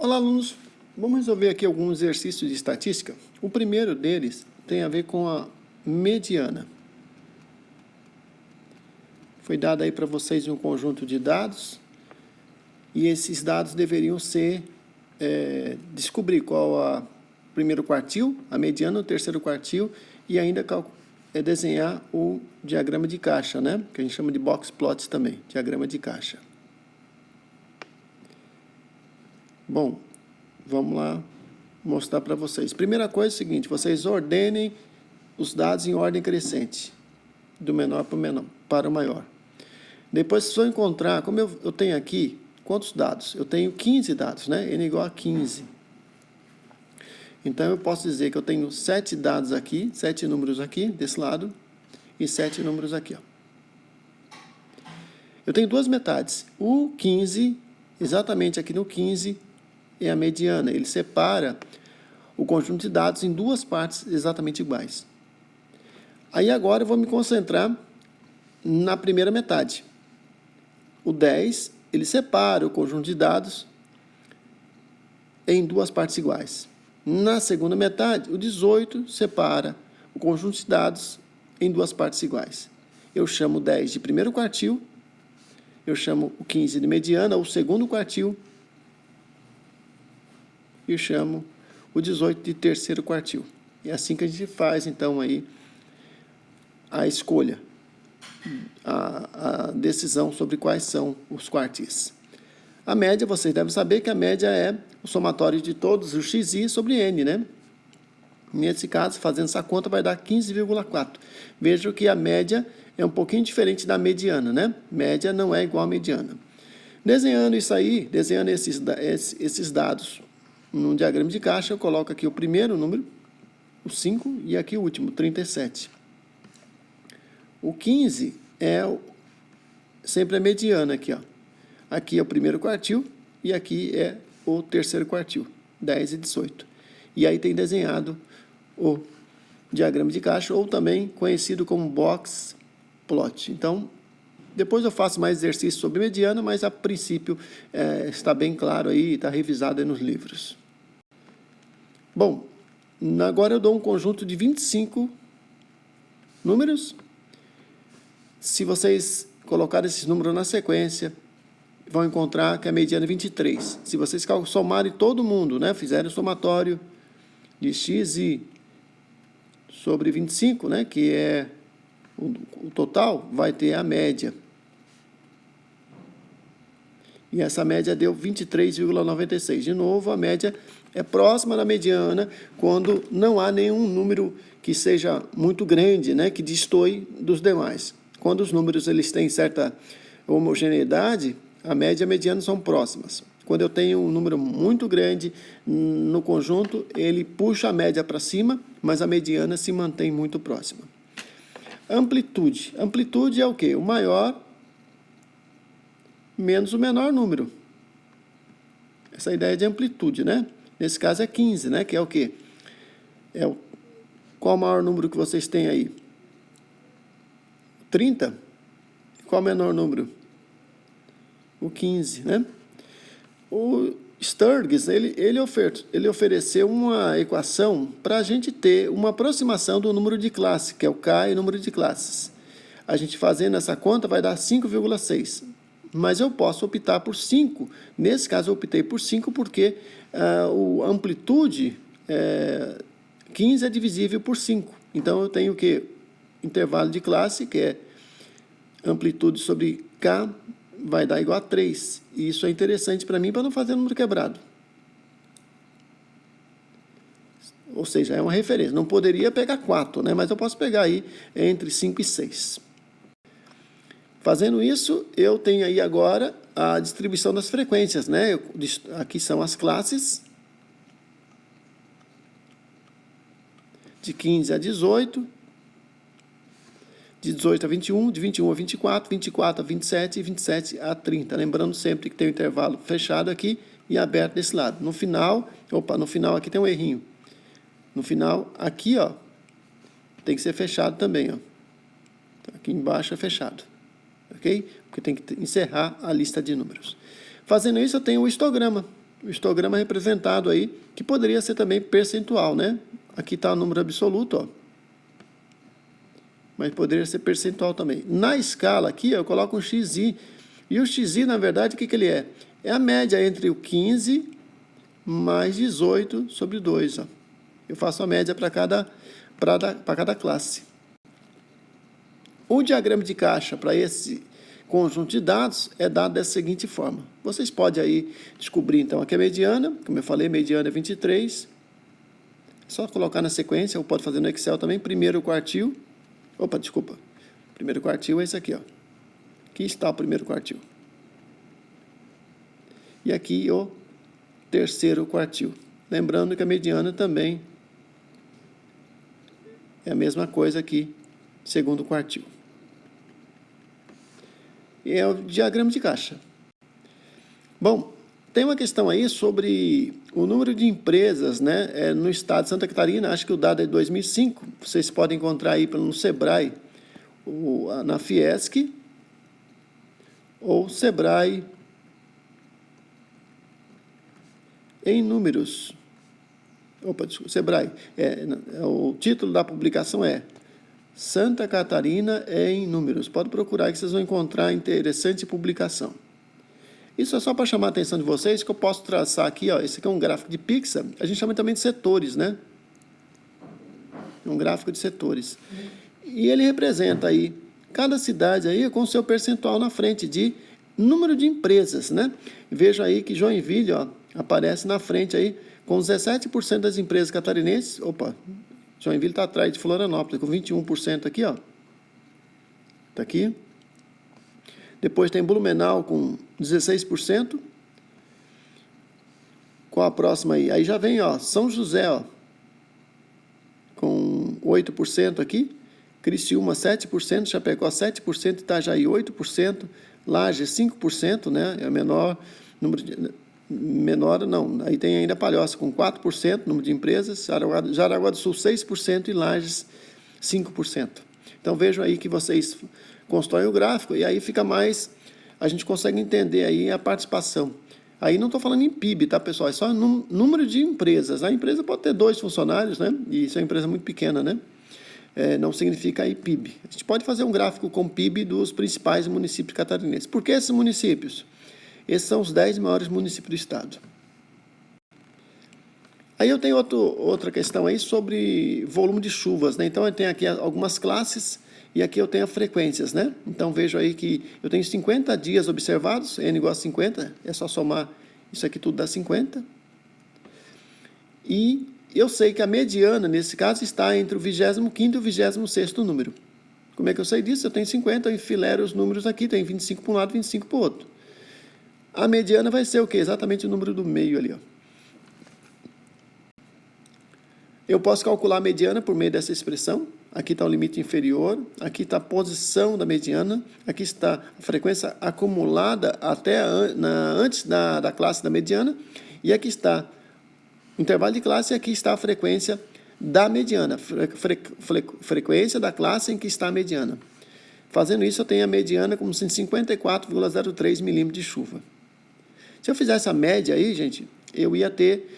Olá, alunos. Vamos resolver aqui alguns exercícios de estatística. O primeiro deles tem a ver com a mediana. Foi dado aí para vocês um conjunto de dados e esses dados deveriam ser descobrir qual o primeiro quartil, a mediana, o terceiro quartil e ainda desenhar o diagrama de caixa, né? Que a gente chama de box plots também, diagrama de caixa. Bom, vamos lá mostrar para vocês. Primeira coisa é o seguinte, vocês ordenem os dados em ordem crescente, do menor para o maior. Depois vocês vão encontrar, como eu tenho aqui, quantos dados? Eu tenho 15 dados, né? N igual a 15. Então, eu posso dizer que eu tenho 7 dados aqui, 7 números aqui, desse lado, e 7 números aqui, ó. Eu tenho duas metades. O 15, exatamente aqui no 15, é a mediana. Ele separa o conjunto de dados em duas partes exatamente iguais. Aí agora eu vou me concentrar na primeira metade. O 10, ele separa o conjunto de dados em duas partes iguais. Na segunda metade, o 18 separa o conjunto de dados em duas partes iguais. Eu chamo o 10 de primeiro quartil, eu chamo o 15 de mediana, ou segundo quartil, e chamo o 18 de terceiro quartil. É assim que a gente faz, então, aí a escolha, a decisão sobre quais são os quartis. A média, vocês devem saber que a média é o somatório de todos os xi sobre n, né? Nesse caso, fazendo essa conta, vai dar 15,4. Vejam que a média é um pouquinho diferente da mediana, né? Média não é igual à mediana. Desenhando isso aí, desenhando esses dados num diagrama de caixa, eu coloco aqui o primeiro número, o 5, e aqui o último, 37. O 15 é sempre a mediana aqui, ó. Aqui é o primeiro quartil e aqui é o terceiro quartil, 10 e 18. E aí tem desenhado o diagrama de caixa, ou também conhecido como box plot. Então, depois eu faço mais exercícios sobre mediana, mas a princípio está bem claro aí, está revisado aí nos livros. Bom, agora eu dou um conjunto de 25 números. Se vocês colocarem esses números na sequência, vão encontrar que a mediana é 23. Se vocês somarem todo mundo, né, fizerem o somatório de xi sobre 25, né, que é o total, vai ter a média. E essa média deu 23,96. De novo, a média é próxima da mediana quando não há nenhum número que seja muito grande, né, que destoe dos demais. Quando os números eles têm certa homogeneidade, a média e a mediana são próximas. Quando eu tenho um número muito grande no conjunto, ele puxa a média para cima, mas a mediana se mantém muito próxima. Amplitude. Amplitude é o quê? O maior menos o menor número. Essa é a ideia de amplitude, né? Nesse caso é 15, né? Que é o quê? Qual o maior número que vocês têm aí? 30? Qual o menor número? O 15, né? O Sturges, ele ofereceu uma equação para a gente ter uma aproximação do número de classe, que é o K e número de classes. A gente fazendo essa conta vai dar 5,6. Mas eu posso optar por 5. Nesse caso, eu optei por 5 porque a amplitude 15 é divisível por 5. Então, eu tenho que intervalo de classe, que é amplitude sobre K, vai dar igual a 3. E isso é interessante para mim, para não fazer número quebrado. Ou seja, é uma referência. Não poderia pegar 4, né? Mas eu posso pegar aí entre 5 e 6. Fazendo isso, eu tenho aí agora a distribuição das frequências, né? Aqui são as classes, de 15 a 18, de 18 a 21, de 21 a 24, 24 a 27 e 27 a 30. Lembrando sempre que tem um intervalo fechado aqui e aberto desse lado. No final aqui tem um errinho. No final, aqui, ó, tem que ser fechado também, ó. Aqui embaixo é fechado. Ok? Porque tem que encerrar a lista de números. Fazendo isso, eu tenho o histograma. o histograma representado aí, que poderia ser também percentual, né? Aqui está o número absoluto, ó. Mas poderia ser percentual também. Na escala aqui, eu coloco um XI. E o XI, na verdade, o que ele é? É a média entre o 15 mais 18 sobre 2. Ó. Eu faço a média para cada classe. O diagrama de caixa para esse conjunto de dados é dado dessa seguinte forma. Vocês podem aí descobrir, então, aqui a mediana. Como eu falei, mediana é 23. É só colocar na sequência, ou pode fazer no Excel também. Primeiro quartil. Opa, desculpa. Primeiro quartil é esse aqui, ó. Aqui está o primeiro quartil. E aqui o terceiro quartil. Lembrando que a mediana também é a mesma coisa aqui, segundo quartil. E é o diagrama de caixa. Bom, tem uma questão aí sobre o número de empresas, né, no estado de Santa Catarina. Acho que o dado é de 2005. Vocês podem encontrar aí no Sebrae, na Fiesc, ou Sebrae em números. Opa, desculpa, Sebrae. O título da publicação é Santa Catarina em números. Pode procurar que vocês vão encontrar interessante publicação. Isso é só para chamar a atenção de vocês, que eu posso traçar aqui, ó, esse aqui é um gráfico de pixel, a gente chama também de setores, né? É um gráfico de setores. E ele representa aí, cada cidade aí com o seu percentual na frente de número de empresas, né? Veja aí que Joinville, ó, aparece na frente aí, com 17% das empresas catarinenses. Opa, Joinville está atrás de Florianópolis, com 21% aqui, ó. Está aqui. Depois tem Blumenau com 16%. Qual a próxima aí? Aí já vem, ó, São José, ó, com 8% aqui. Criciúma, 7%. Chapecó, 7%. Itajaí, 8%. Lages, 5%, né? É o menor número de... Menor, não. Aí tem ainda Palhoça, com 4%, número de empresas. Jaraguá do Sul, 6%. E Lages, 5%. Então, vejam aí que vocês constroem o gráfico e aí fica mais... A gente consegue entender aí a participação. Aí não estou falando em PIB, tá, pessoal? É só número de empresas. A empresa pode ter 2 funcionários, né? E isso é uma empresa muito pequena, né? Não significa aí PIB. A gente pode fazer um gráfico com PIB dos principais municípios catarinenses. Por que esses municípios? Esses são os 10 maiores municípios do estado. Aí eu tenho outra questão aí sobre volume de chuvas, né? Então, eu tenho aqui algumas classes e aqui eu tenho frequências, né? Então, vejo aí que eu tenho 50 dias observados, N igual a 50, é só somar isso aqui tudo dá 50. E eu sei que a mediana, nesse caso, está entre o 25º e o 26º número. Como é que eu sei disso? Eu tenho 50, eu enfilero os números aqui, tem 25 para um lado e 25 para o outro. A mediana vai ser o quê? Exatamente o número do meio ali, ó. Eu posso calcular a mediana por meio dessa expressão. Aqui está o limite inferior, aqui está a posição da mediana, aqui está a frequência acumulada antes da classe da mediana, e aqui está o intervalo de classe, e aqui está a frequência da mediana, frequência da classe em que está a mediana. Fazendo isso, eu tenho a mediana como 54,03 milímetros de chuva. Se eu fizesse a média aí, gente, eu ia ter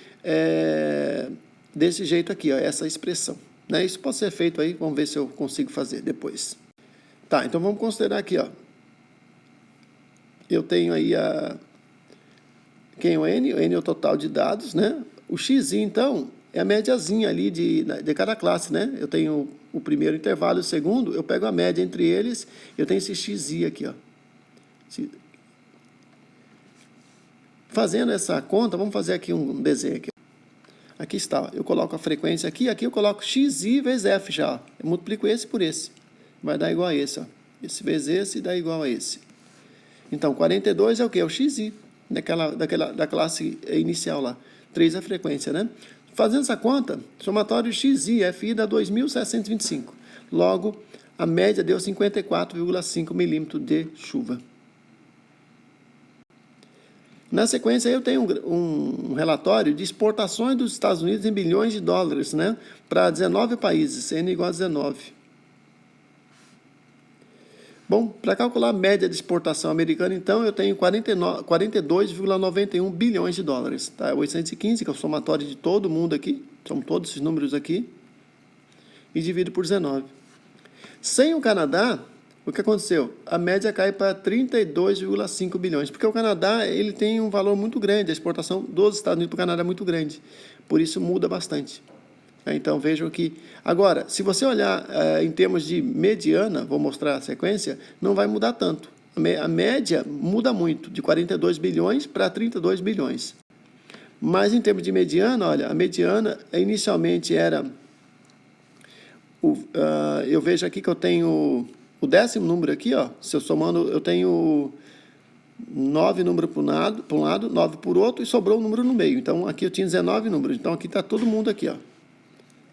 desse jeito aqui, ó, essa expressão. Né? Isso pode ser feito aí, vamos ver se eu consigo fazer depois. Tá, então vamos considerar aqui, ó. Eu tenho aí quem é o N? O N é o total de dados, né? O X, então, é a médiazinha ali de cada classe, né? Eu tenho o primeiro intervalo e o segundo, eu pego a média entre eles, eu tenho esse XI aqui, ó. Fazendo essa conta, vamos fazer aqui um desenho aqui. Aqui está, eu coloco a frequência aqui eu coloco XI vezes F já. Eu multiplico esse por esse. Vai dar igual a esse, ó. Esse vezes esse dá igual a esse. Então, 42 é o quê? É o XI, da classe inicial lá. 3 é a frequência, né? Fazendo essa conta, somatório XI, FI dá 2.725. Logo, a média deu 54,5 milímetros de chuva. Na sequência, eu tenho um relatório de exportações dos Estados Unidos em bilhões de dólares, né, para 19 países, N igual a 19. Bom, para calcular a média de exportação americana, então, eu tenho 42,91 bilhões de dólares. Tá? 815, que é o somatório de todo mundo aqui, são todos esses números aqui, e divido por 19. Sem o Canadá, o que aconteceu? A média cai para 32,5 bilhões, porque o Canadá ele tem um valor muito grande, a exportação dos Estados Unidos para o Canadá é muito grande, por isso muda bastante. Então, vejam que... Agora, se você olhar em termos de mediana, vou mostrar a sequência, não vai mudar tanto. A média muda muito, de 42 bilhões para 32 bilhões. Mas, em termos de mediana, olha, a mediana inicialmente era... eu vejo aqui que eu tenho o 10º número aqui, ó, se eu somando, eu tenho 9 números para um lado, 9 por outro, e sobrou um número no meio. Então, aqui eu tinha 19 números. Então, aqui está todo mundo aqui, ó.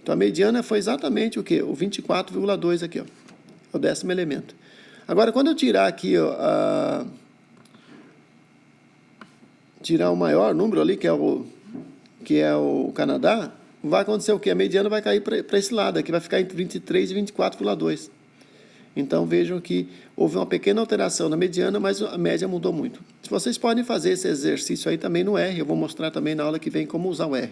Então, a mediana foi exatamente o quê? O 24,2 aqui, ó. É o 10º elemento. Agora, quando eu tirar aqui, ó, tirar o maior número ali, que é o Canadá, vai acontecer o quê? A mediana vai cair para esse lado, aqui vai ficar entre 23 e 24,2. Então, vejam que houve uma pequena alteração na mediana, mas a média mudou muito. Vocês podem fazer esse exercício aí também no R, eu vou mostrar também na aula que vem como usar o R.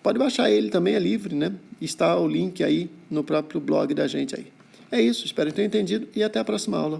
Pode baixar ele também, é livre, né? Está o link aí no próprio blog da gente aí. É isso, espero ter entendido e até a próxima aula.